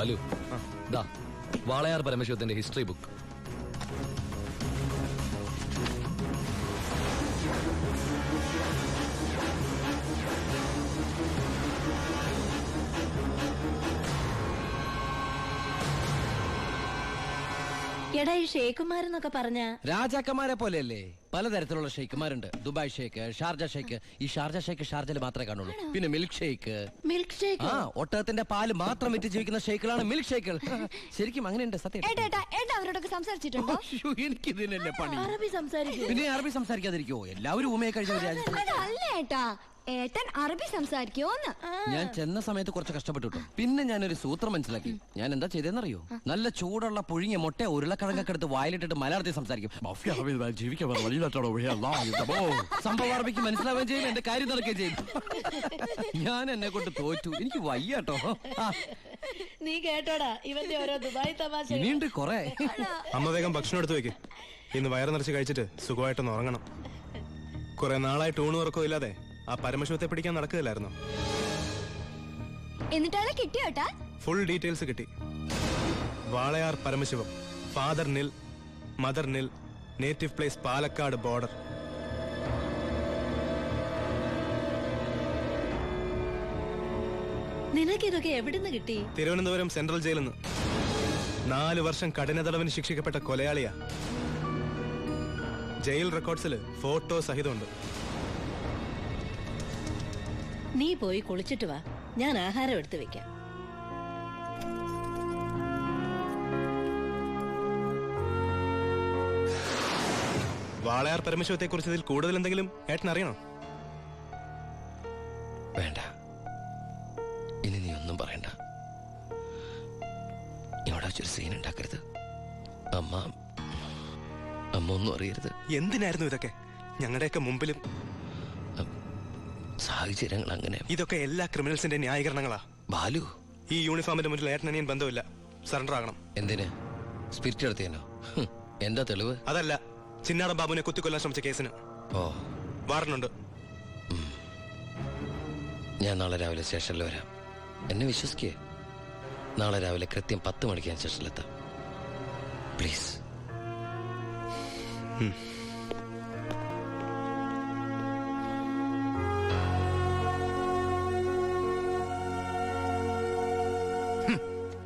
ബാലു, ദാ Walayar പരമശിവത്തിന്റെ history book. എടാ, ഈ ഷെയ്ഖുമാരെന്നൊക്കെ പറഞ്ഞ രാജാക്കന്മാരെ പോലെയല്ലേ? പലതരത്തിലുള്ള ഷെയ്ഖുമാരുണ്ട്. Dubai sheikh, Sharjah sheikh. ഈ ഷാർജ ഷെയ്ഖ് ഷാർജയിൽ മാത്രമേ കാണുള്ളൂ. പിന്നെ മിൽക്ക് ഷെയ്ഖ്. Milk shake? ആ, ഒട്ടകത്തിന്റെ പാല് മാത്രം വിറ്റ് ജീവിക്കുന്ന ഷെയ്ഖുകളാണ് മിൽക്ക് ഷെയ്ഖുകൾ. ശരിക്കും അങ്ങനെയുണ്ട്, സത്യം. അവരോടൊക്കെ സംസാരിച്ചിട്ടുണ്ടോ? എനിക്ക് ഇതിനല്ലേ പണി. അറബി സംസാരിക്കും. പിന്നെ അറബി സംസാരിക്കാതിരിക്കോ? എല്ലാവരും ഊമയെ കഴിഞ്ഞ രാജ്യത്ത്. അല്ല ഏട്ടൻ അറബി സംസാരിക്കോന്ന്. ഞാൻ ചെന്ന സമയത്ത് കുറച്ച് കഷ്ടപ്പെട്ടു. പിന്നെ ഞാനൊരു സൂത്രം മനസ്സിലാക്കി. ഞാൻ എന്താ ചെയ്തെന്നറിയോ? നല്ല ചൂടുള്ള പുഴുങ്ങിയ മുട്ട ഉരുളക്കിഴങ്ങൊക്കെ എടുത്ത് വായിലിട്ടിട്ട് മലയാളത്തിൽ സംസാരിക്കും. സംഭവം അറബിക്ക് മനസ്സിലാവുകയും ചെയ്യും, എന്റെ കാര്യം നടക്കുകയും ചെയ്യും. ഞാൻ എന്നെ കൊണ്ട് തോറ്റു. എനിക്ക് വയ്യാട്ടോ. നീ കേട്ടോടാ ഇവന്റെ ഓരോ ദുബായ് തമാശ. ഇനിയുണ്ട് കൊറേ. അമ്മ വേഗം ഭക്ഷണം എടുത്തു വെക്ക്. ഇന്ന് വയറ് നിറച്ച് കഴിച്ചിട്ട് സുഖമായിട്ടൊന്ന് ഉറങ്ങണം. കുറെ നാളായിട്ട് ഊണുറക്കവും ഇല്ലാതെ ആ പരമശിവത്തെ പിടിക്കാൻ നടക്കുകയില്ലായിരുന്നു. എന്നിട്ടാണ് കിട്ടിയോട്ടാ? ഫുൾ ഡീറ്റെയിൽസ് കിട്ടി. വാളയാർ പരമശിവം, ഫാദർ നിൽ, മദർ നിൽ, നേറ്റീവ് പ്ലേസ് പാലക്കാട് ബോർഡർ. നിനക്കിതൊക്കെ എവിടുന്ന് കിട്ടി? തിരുവനന്തപുരം സെൻട്രൽ ജയിലിൽ നിന്ന് 4 വർഷം കഠിന തടവിന് ശിക്ഷിക്കപ്പെട്ട കൊലയാളിയാ. Jail റെക്കോർഡ്സിൽ photo സഹിതമുണ്ട്. നീ പോയി കുളിച്ചിട്ട് വാ, ഞാൻ ആഹാരം എടുത്തു വെക്കാം. വാളയാർ പരമശിവത്തെ കുറിച്ച് ഇതിൽ കൂടുതൽ എന്തെങ്കിലും ഏട്ടൻ അറിയണോ? വേണ്ട, ഇനി നീ ഒന്നും പറയണ്ട. ഇവിടെ വെച്ചൊരു സീൻ ഉണ്ടാക്കരുത്. അമ്മ ഒന്നും അറിയരുത്. എന്തിനായിരുന്നു ഇതൊക്കെ? ഞങ്ങളുടെയൊക്കെ മുമ്പിലും. സാഹചര്യങ്ങൾ അങ്ങനെ. ഇതൊക്കെ എല്ലാ ക്രിമിനൽസിന്റെ ന്യായീകരണങ്ങളാ. ബാലു, ഈ യൂണിഫോമിന്റെ മുന്നിൽ ഏട്ടനിയൻ ബന്ധമില്ല. സറണ്ടർ ആകണം. എന്തിന്? സ്പിരിറ്റ് എടുത്തേനോ? എന്താ തെളിവ്? അതല്ല, ചിന്നാടൻ ബാബുവിനെ കുത്തിക്കൊല്ലാൻ ശ്രമിച്ച കേസിന്. ഓ, വാറണ്ടുണ്ട്. ഞാൻ നാളെ രാവിലെ സ്റ്റേഷനിൽ വരാം. എന്നെ വിശ്വസിക്കേ. നാളെ രാവിലെ കൃത്യം 10 മണിക്ക് ഞാൻ സ്റ്റേഷനിലെത്താം. പ്ലീസ്.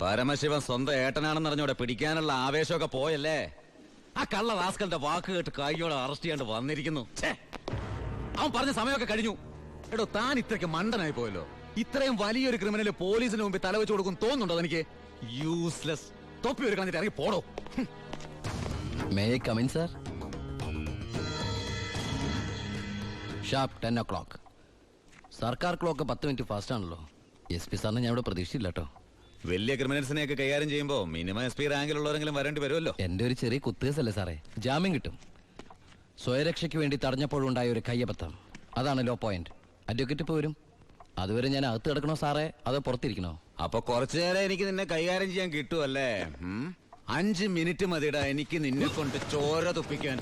പരമശിവൻ സ്വന്തം ഏട്ടനാണെന്ന് അറിഞ്ഞോടെ പിടിക്കാനുള്ള ആവേശമൊക്കെ പോയല്ലേ? ആ കള്ള റാസ്കലിന്റെ വാക്ക് കേട്ട് കൈയോടെ അറസ്റ്റ് ചെയ്യാണ്ട് വന്നിരിക്കുന്നു. അവൻ പറഞ്ഞ സമയമൊക്കെ കഴിഞ്ഞു. എടോ, താൻ ഇത്രയ്ക്ക് മണ്ടനായി പോയല്ലോ. ഇത്രയും വലിയൊരു ക്രിമിനൽ പോലീസിന് മുമ്പിൽ തലവെച്ച് കൊടുക്കും തോന്നുന്നുണ്ടോ എനിക്ക്? യൂസ്ലെസ്. തൊപ്പി ഒരു കളഞ്ഞിട്ട് ഇറങ്ങി പോടോ. May I come in sir? Sharp 10 o'clock. സർക്കാർ ക്ലോക്ക് 10 മിനിറ്റ് ഫാസ്റ്റ് ആണല്ലോ. SP സാറിന് ഞാൻ ഇവിടെ പ്രതീക്ഷയില്ല കേട്ടോ. വലിയ ക്രിമിനൽസിനെയൊക്കെ കൈകാര്യം ചെയ്യുമ്പോ മിനിമം SP റാങ്കിലുള്ളവരെങ്കിലും വരേണ്ടി വരുമല്ലോ. എന്റെ ഒരു ചെറിയ കുത്തേസല്ലേ സാറേ, ജാമ്യം കിട്ടും. സ്വയരക്ഷയ്ക്ക് വേണ്ടി തടഞ്ഞപ്പോഴുണ്ടായ ഒരു കയ്യബദ്ധം, അതാണ് ലോ പോയിന്റ്. അഡ്വക്കേറ്റ് ഇപ്പോൾ വരും. അതുവരെ ഞാൻ അകത്ത് കിടക്കണോ സാറേ, അതോ പുറത്തിരിക്കണോ? അപ്പൊ കുറച്ചു നേരം എനിക്ക് നിന്നെ കൈകാര്യം ചെയ്യാൻ കിട്ടുമല്ലേ? 5 മിനിറ്റ് മതിടാ എനിക്ക് നിന്നെ കൊണ്ട് ചോര തുപ്പിക്കാൻ.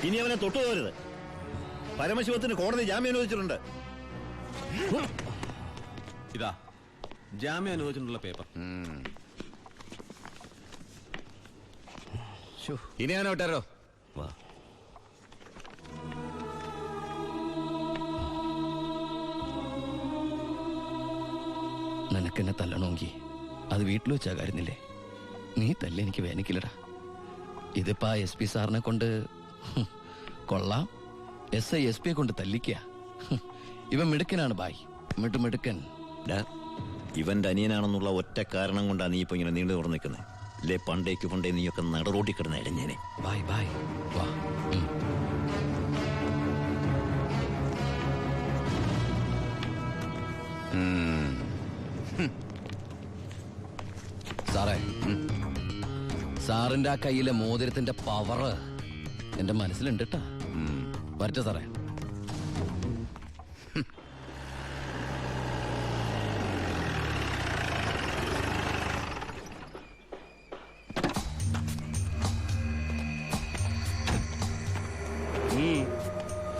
ഇനി അവനെ തൊട്ടുപോകരുത്. പരമശിവത്തിന് കോടതി ജാമ്യം അനുവദിച്ചിട്ടുണ്ട്. ഇതാ ജാമ്യം അനുവദിച്ചിട്ടുള്ള പേപ്പർ. ഇനി അവനെ വിട്ടാരോ? വാ. നിനക്കെന്നെ തല്ലണമെങ്കിൽ അത് വീട്ടിൽ വെച്ചാ കാര്യന്നില്ലേ? നീ തല്ലേ എനിക്ക് വേനിക്കില്ലടാ. ഇതിപ്പോ SP സാറിനെ കൊണ്ട് കൊള്ളാം. SI SP കൊണ്ട് തല്ലിക്ക. ഇവൻ മിടുക്കനാണ് ബായ്, മിടുക്കൻ. ഇവന്റെ അനിയനാണെന്നുള്ള ഒറ്റ കാരണം കൊണ്ടാണ് നീ ഇപ്പൊ ഇങ്ങനെ നീണ്ടു തുറന്നു നിൽക്കുന്നത്. അല്ലേ പണ്ടേ നീയൊക്കെ നടറോട്ടി കിടന്ന ഇടഞ്ഞേനെ. ബായ് ബായ് വാ. സാറിന്റെ ആ കയ്യിലെ മോതിരത്തിന്റെ പവറ് എന്റെ മനസ്സിലുണ്ട് കേട്ടാ. വരട്ടെ സാറേ.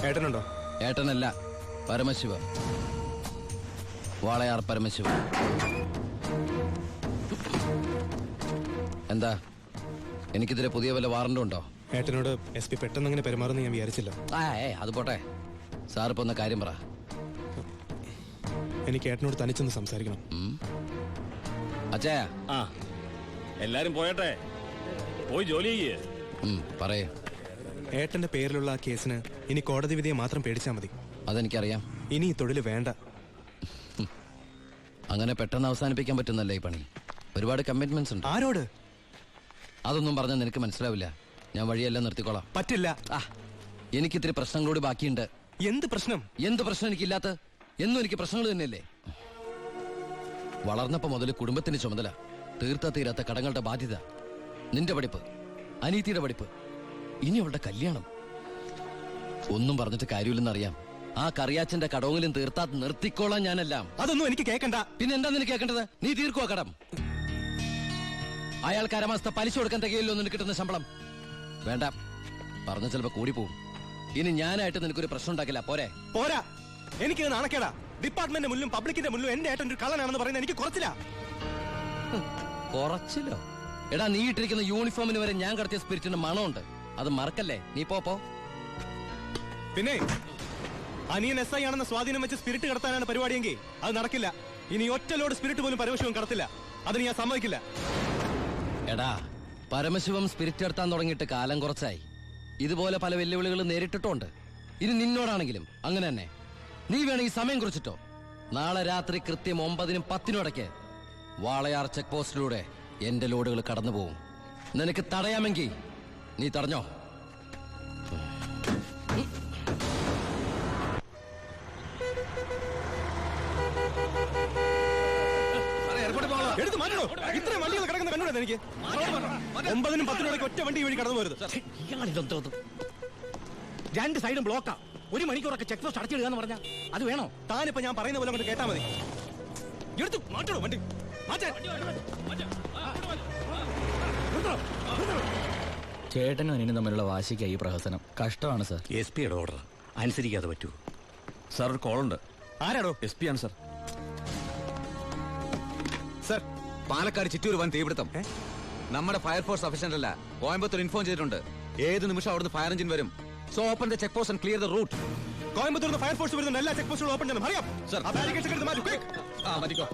ഏട്ടനുണ്ടോ? ഏട്ടനല്ല, പരമശിവ, വാളയാർ പരമശിവ. എന്താ, എനിക്കിതിരെ പുതിയ വല്ല വാറണ്ടും ഉണ്ടോ? ഏട്ടനോട് SP പെട്ടെന്ന് അങ്ങനെ പെരുമാറുന്ന ഞാൻ വിചാരിച്ചില്ല. അത് പോട്ടെ. സാറിപ്പോ ഒന്ന് കാര്യം പറ. എനിക്ക് ഏട്ടനോട് തനിച്ചൊന്ന് സംസാരിക്കണം. അച്ഛാ. എല്ലാരും പോയട്ടെ, പോയി ജോലി ചെയ്യേ. പറയേ. ഏട്ടന്റെ പേരിലുള്ള ആ കേസിന് ഇനി കോടതി വിധിയെ മാത്രം പേടിച്ചാൽ മതി. അതെനിക്കറിയാം. ഇനി ഈ തൊഴിൽ വേണ്ട. അങ്ങനെ പെട്ടെന്ന് അവസാനിപ്പിക്കാൻ പറ്റുന്നല്ലേ ഈ പണി. ഒരുപാട് കമ്മിറ്റ്മെന്റ്സ് ഉണ്ട്. ആരോട്? അതൊന്നും പറഞ്ഞാൽ നിനക്ക് മനസ്സിലാവില്ല. ഞാൻ വഴിയെല്ലാം നിർത്തിക്കോളാം. പറ്റില്ല. എനിക്കിത്തിരി പ്രശ്നങ്ങളോട് ബാക്കിയുണ്ട്. എന്ത് പ്രശ്നം? എന്ത് പ്രശ്നം എനിക്കില്ലാത്ത? എന്നും എനിക്ക് പ്രശ്നങ്ങൾ തന്നെയല്ലേ. വളർന്നപ്പോ മുതൽ കുടുംബത്തിന്റെ ചുമതല, തീരാത്ത കടങ്ങളുടെ ബാധ്യത, നിന്റെ പഠിപ്പ്, അനീതിയുടെ പഠിപ്പ്, ഇനി അവളുടെ കല്യാണം. ഒന്നും പറഞ്ഞിട്ട് കാര്യമില്ലെന്നറിയാം. ആ കറിയാച്ചന്റെ കടവുകളും തീർത്താ നിർത്തിക്കോളാം ഞാനെല്ലാം. അതൊന്നും എനിക്ക് കേൾക്കണ്ട. പിന്നെ എന്താ നിനക്ക് കേൾക്കേണ്ടത്? നീ തീർക്കുവാ കടം. അയാൾക്ക് അരമാസത്തെ പലിശ കൊടുക്കാൻ തികയില്ലോ നിനക്ക് കിട്ടുന്ന ശമ്പളം. വേണ്ട, പറഞ്ഞ ചിലപ്പോ കൂടി പോവും. ഇനി ഞാനായിട്ട് നിനക്കൊരു പ്രശ്നം ഉണ്ടാക്കില്ല. പോരെ? പോരാ. എനിക്ക് നാണക്കേടാ. ഡിപ്പാർട്ട്മെന്റ് മുന്നിലും പബ്ലിക്കിന്റെ മുന്നിലും എന്റെ ഏട്ടൻ ഒരു കള്ളനാണെന്ന് പറയുന്നത് എനിക്ക് കുറച്ചില്ല. കുറച്ചില്ലോ? എടാ, നീ ഇട്ടിരിക്കുന്ന യൂണിഫോമിന് വരെ ഞാൻ കടത്തിയ സ്പിരിറ്റിന്റെ മണമുണ്ട്. അത് മറക്കല്ലേ. നീ പോ. പിന്നെ അനിയൻ SI ആണെന്ന സ്വാധീനം വെച്ച് സ്പിരിറ്റ് കടത്താനാണ് പരിപാടിയെങ്കിൽ അത് നടക്കില്ല. ഇനി ഒറ്റ ലോഡ് സ്പിരിറ്റ് പോലും പരമശിവം കടത്തില്ല. അതിന് ഞാൻ സമ്മതിക്കില്ല. എടാ, പരമശിവം സ്പിരിറ്റ് എടുത്താൻ തുടങ്ങിയിട്ട് കാലം കുറച്ചായി. ഇതുപോലെ പല വെല്ലുവിളികൾ നേരിട്ടിട്ടുണ്ട്. ഇനി നിന്നോടാണെങ്കിലും അങ്ങനെ തന്നെ. നീ വേണമെങ്കിൽ സമയം കുറിച്ചിട്ടോ. നാളെ രാത്രി കൃത്യം 9-നും 10-നും ഇടയ്ക്ക് വാളയാർ ചെക്ക് പോസ്റ്റിലൂടെ എന്റെ ലോഡുകൾ കടന്നു പോകും. നിനക്ക് തടയാമെങ്കിൽ നീ തടഞ്ഞോ. എടുത്ത് മാറ്റണോ? ഇത്രയും വണ്ടികൾ കിടക്കുന്ന കണ്ടുകൂടെ എനിക്ക്? 9-നും 10-നും ഇടയ്ക്ക് ഒറ്റ വണ്ടി വഴി കടന്നു പോരുത്. രണ്ട് സൈഡും ബ്ലോക്കാ. 1 മണിക്കൂറൊക്കെ ചെക്ക് പോസ്റ്റ് അടച്ചിടുക എന്ന് പറഞ്ഞാൽ അത് വേണോ? താനിപ്പോ ഞാൻ പറയുന്ന പോലെ കൊണ്ട് കേട്ടാ മതി. എടുത്ത് മാറ്റണോ വണ്ടി? ചേട്ടനും അനിയനും തമ്മിലുള്ള വാശിക്കായി ഈ പ്രഹസനം. കഷ്ടമാണ് സാർ. SP യുടെ ഓർഡർ അനുസരിക്കാതെ പറ്റൂ. സാർ, ഒരു കോളുണ്ട്. ആരാടോ? SP ആണ് സാർ. സർ, പാലക്കാട് ചിറ്റൂർ വൻ തീപിടുത്തം. നമ്മുടെ ഫയർഫോഴ്സ് സഫീഷ്യന്റ് അല്ല. കോയമ്പത്തൂർ ഇൻഫോം ചെയ്തിട്ടുണ്ട്. ഏത് നിമിഷം അവിടുന്ന് ഫയർ എഞ്ചിൻ വരും. So open the check post and clear the route. Coimbatore fire force വരുന്നുണ്ട്. എല്ലാ ചെക്ക് പോസ്റ്റുകളും ഓപ്പൺ ചെയ്യണം. അറിയാം സർ. ആ ബാരിക്കേഡ്സ് എടുത്ത് മാറ്റൂ. മതിക്കോ.